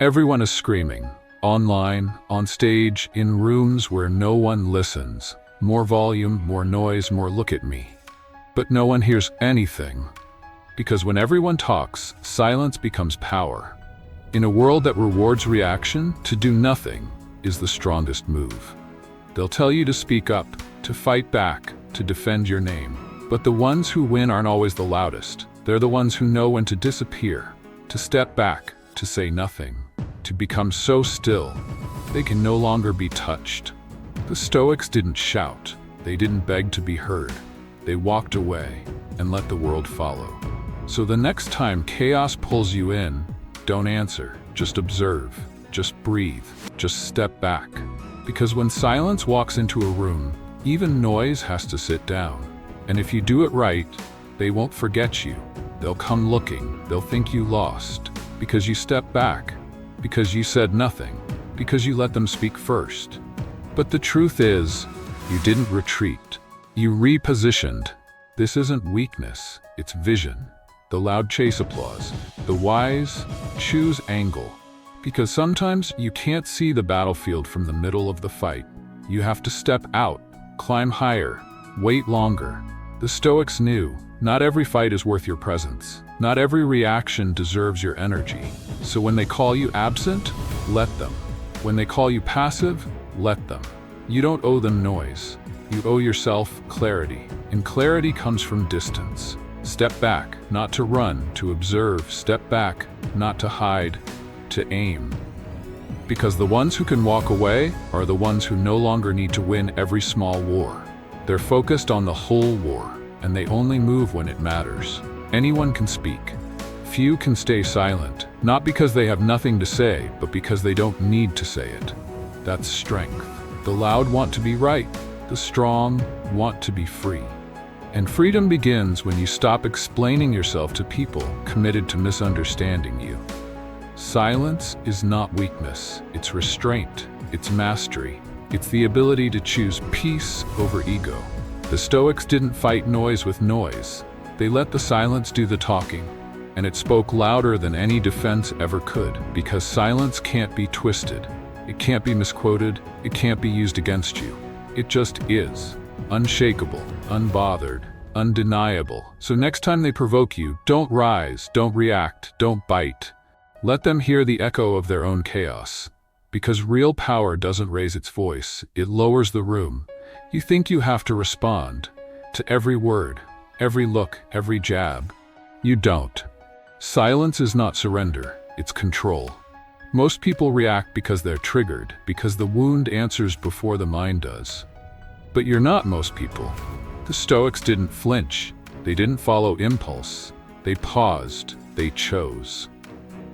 Everyone is screaming. Online, on stage, in rooms where no one listens. More volume, more noise, more look at me. But no one hears anything. Because when everyone talks, silence becomes power. In a world that rewards reaction, to do nothing is the strongest move. They'll tell you to speak up, to fight back, to defend your name. But the ones who win aren't always the loudest. They're the ones who know when to disappear, to step back, to say nothing, to become so still they can no longer be touched. The Stoics didn't shout. They didn't beg to be heard. They walked away and let the world follow. So the next time chaos pulls you in, don't answer, just observe, just breathe, just step back. Because when silence walks into a room, even noise has to sit down. And if you do it right, they won't forget you. They'll come looking. They'll think you lost. Because you stepped back. Because you said nothing. Because you let them speak first. But the truth is, you didn't retreat. You repositioned. This isn't weakness, it's vision. The loud chase applause. The wise choose angle. Because sometimes you can't see the battlefield from the middle of the fight. You have to step out, climb higher, wait longer. The Stoics knew, not every fight is worth your presence. Not every reaction deserves your energy. So when they call you absent, let them. When they call you passive, let them. You don't owe them noise. You owe yourself clarity. And clarity comes from distance. Step back, not to run, to observe. Step back, not to hide, to aim. Because the ones who can walk away are the ones who no longer need to win every small war. They're focused on the whole war, and they only move when it matters. Anyone can speak. Few can stay silent, not because they have nothing to say, but because they don't need to say it. That's strength. The loud want to be right. The strong want to be free. And freedom begins when you stop explaining yourself to people committed to misunderstanding you. Silence is not weakness, it's restraint, it's mastery. It's the ability to choose peace over ego. The Stoics didn't fight noise with noise. They let the silence do the talking, and it spoke louder than any defense ever could, because silence can't be twisted. It can't be misquoted, it can't be used against you. It just is. Unshakable, unbothered, undeniable. So next time they provoke you, don't rise, don't react, don't bite. Let them hear the echo of their own chaos. Because real power doesn't raise its voice, it lowers the room. You think you have to respond to every word, every look, every jab. You don't. Silence is not surrender, it's control. Most people react because they're triggered, because the wound answers before the mind does. But you're not most people. The Stoics didn't flinch. They didn't follow impulse. They paused. They chose.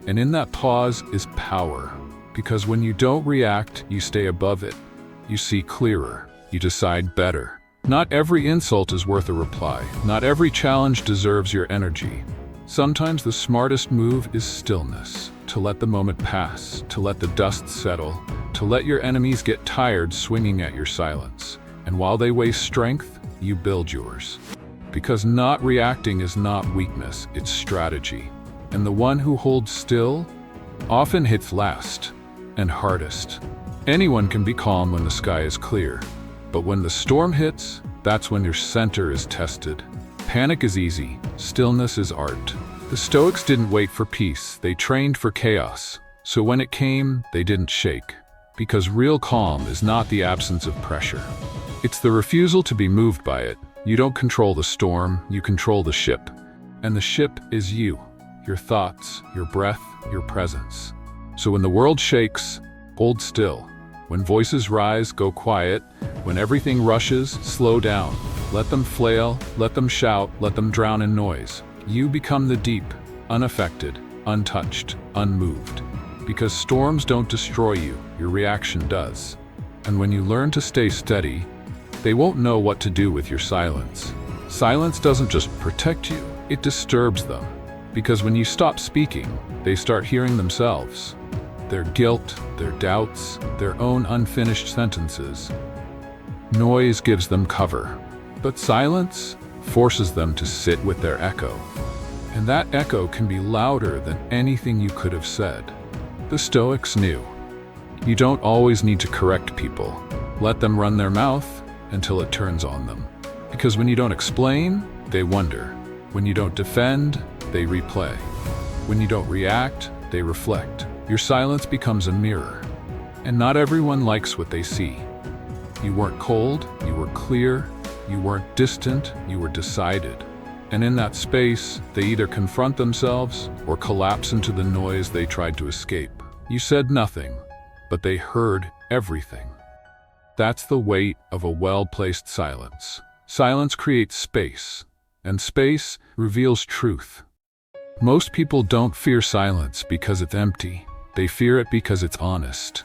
And in that pause is power. Because when you don't react, you stay above it. You see clearer. You decide better. Not every insult is worth a reply. Not every challenge deserves your energy. Sometimes the smartest move is stillness. To let the moment pass. To let the dust settle. To let your enemies get tired swinging at your silence. And while they waste strength, you build yours. Because not reacting is not weakness, it's strategy. And the one who holds still often hits last and hardest. Anyone can be calm when the sky is clear. But when the storm hits, that's when your center is tested. Panic is easy, stillness is art. The Stoics didn't wait for peace, they trained for chaos. So when it came, they didn't shake. Because real calm is not the absence of pressure. It's the refusal to be moved by it. You don't control the storm, you control the ship. And the ship is you, your thoughts, your breath, your presence. So when the world shakes, hold still. When voices rise, go quiet. When everything rushes, slow down. Let them flail, let them shout, let them drown in noise. You become the deep, unaffected, untouched, unmoved. Because storms don't destroy you, your reaction does. And when you learn to stay steady, they won't know what to do with your silence. Silence doesn't just protect you, it disturbs them. Because when you stop speaking, they start hearing themselves. Their guilt, their doubts, their own unfinished sentences. Noise gives them cover, but silence forces them to sit with their echo. And that echo can be louder than anything you could have said. The Stoics knew. You don't always need to correct people. Let them run their mouth until it turns on them. Because when you don't explain, they wonder. When you don't defend, they replay. When you don't react, they reflect. Your silence becomes a mirror. And not everyone likes what they see. You weren't cold, you were clear, you weren't distant, you were decided. And in that space, they either confront themselves or collapse into the noise they tried to escape. You said nothing, but they heard everything. That's the weight of a well-placed silence. Silence creates space, and space reveals truth. Most people don't fear silence because it's empty. They fear it because it's honest.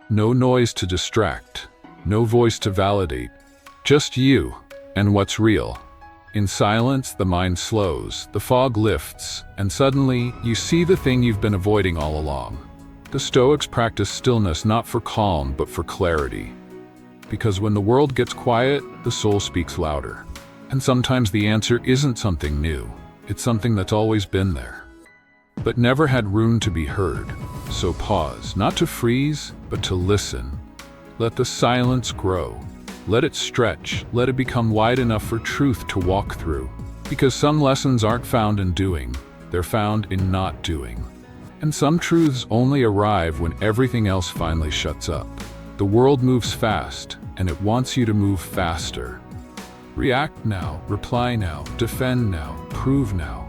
No noise to distract, no voice to validate, just you and what's real. In silence, the mind slows, the fog lifts, and suddenly you see the thing you've been avoiding all along. The Stoics practice stillness not for calm, but for clarity. Because when the world gets quiet, the soul speaks louder. And sometimes the answer isn't something new. It's something that's always been there, but never had room to be heard. So pause, not to freeze, but to listen. Let the silence grow. Let it stretch. Let it become wide enough for truth to walk through. Because some lessons aren't found in doing, they're found in not doing. And some truths only arrive when everything else finally shuts up. The world moves fast, and it wants you to move faster. React now, reply now, defend now, prove now.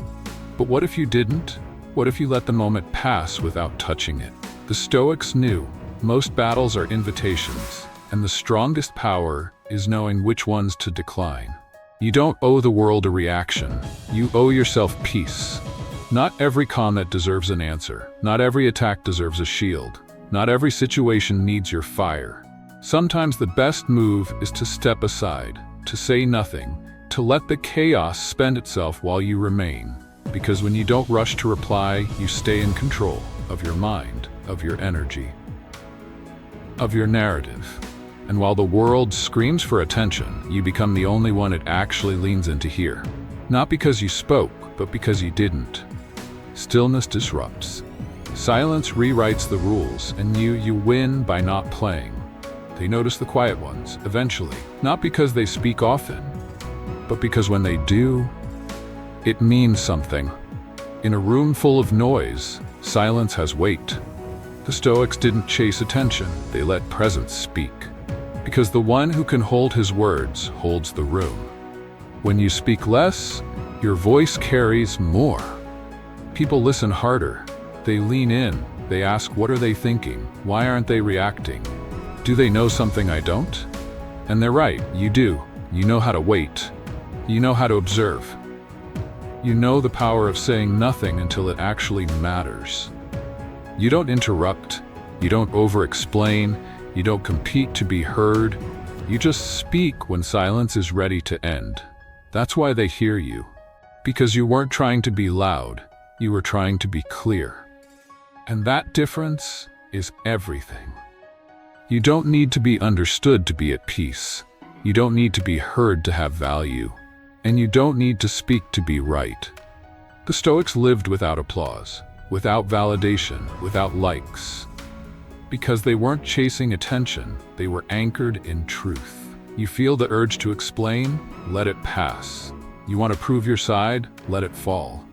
But what if you didn't? What if you let the moment pass without touching it? The Stoics knew most battles are invitations, and the strongest power is knowing which ones to decline. You don't owe the world a reaction. You owe yourself peace. Not every comment deserves an answer. Not every attack deserves a shield. Not every situation needs your fire. Sometimes the best move is to step aside, to say nothing, to let the chaos spend itself while you remain. Because when you don't rush to reply, you stay in control of your mind, of your energy, of your narrative. And while the world screams for attention, you become the only one it actually leans in to hear. Not because you spoke, but because you didn't. Stillness disrupts. Silence rewrites the rules, and you win by not playing. They notice the quiet ones, eventually, not because they speak often, but because when they do, it means something. In a room full of noise, silence has weight. The Stoics didn't chase attention, they let presence speak. Because the one who can hold his words holds the room. When you speak less, your voice carries more. People listen harder. They lean in. They ask, what are they thinking? Why aren't they reacting? Do they know something I don't? And they're right, you do. You know how to wait. You know how to observe. You know the power of saying nothing until it actually matters. You don't interrupt. You don't over-explain. You don't compete to be heard. You just speak when silence is ready to end. That's why they hear you. Because you weren't trying to be loud. You were trying to be clear. And that difference is everything. You don't need to be understood to be at peace. You don't need to be heard to have value. And you don't need to speak to be right. The Stoics lived without applause, without validation, without likes. Because they weren't chasing attention, they were anchored in truth. You feel the urge to explain? Let it pass. You want to prove your side? Let it fall.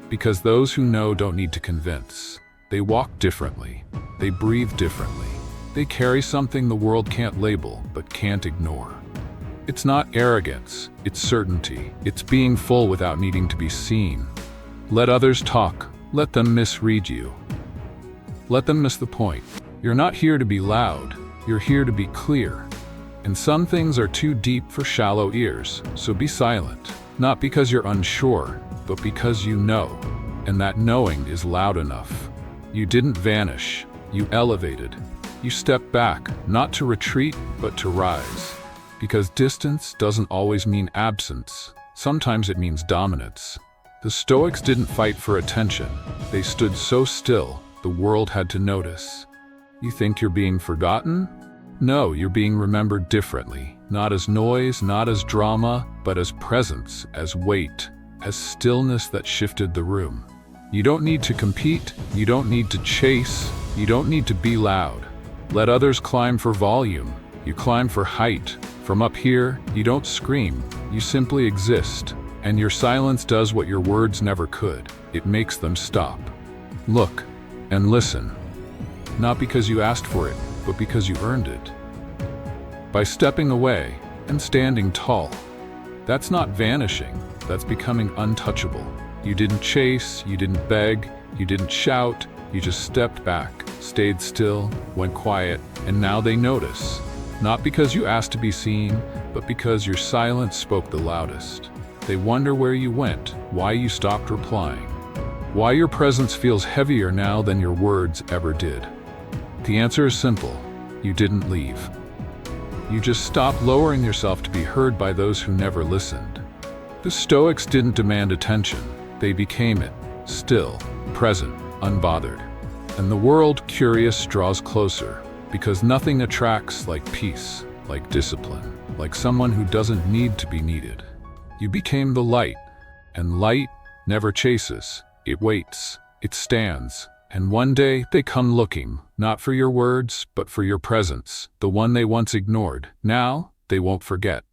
Because those who know don't need to convince. They walk differently. They breathe differently. They carry something the world can't label, but can't ignore. It's not arrogance, it's certainty. It's being full without needing to be seen. Let others talk. Let them misread you. Let them miss the point. You're not here to be loud. You're here to be clear. And some things are too deep for shallow ears, so be silent. Not because you're unsure, but because you know. And that knowing is loud enough. You didn't vanish. You elevated. You stepped back, not to retreat, but to rise. Because distance doesn't always mean absence. Sometimes it means dominance. The Stoics didn't fight for attention. They stood so still, the world had to notice. You think you're being forgotten? No, you're being remembered differently. Not as noise, not as drama, but as presence, as weight, as stillness that shifted the room. You don't need to compete. You don't need to chase. You don't need to be loud. Let others climb for volume. You climb for height. From up here, you don't scream. You simply exist. And your silence does what your words never could. It makes them stop. Look and listen. Not because you asked for it, but because you earned it. By stepping away and standing tall. That's not vanishing. That's becoming untouchable. You didn't chase, you didn't beg, you didn't shout. You just stepped back, stayed still, went quiet, and now they notice. Not because you asked to be seen, but because your silence spoke the loudest. They wonder where you went, why you stopped replying, why your presence feels heavier now than your words ever did. The answer is simple. You didn't leave. You just stopped lowering yourself to be heard by those who never listened. The Stoics didn't demand attention. They became it, still, present, unbothered. And the world, curious, draws closer, because nothing attracts like peace, like discipline, like someone who doesn't need to be needed. You became the light, and light never chases. It waits, it stands, and one day they come looking, not for your words, but for your presence, the one they once ignored. Now, they won't forget.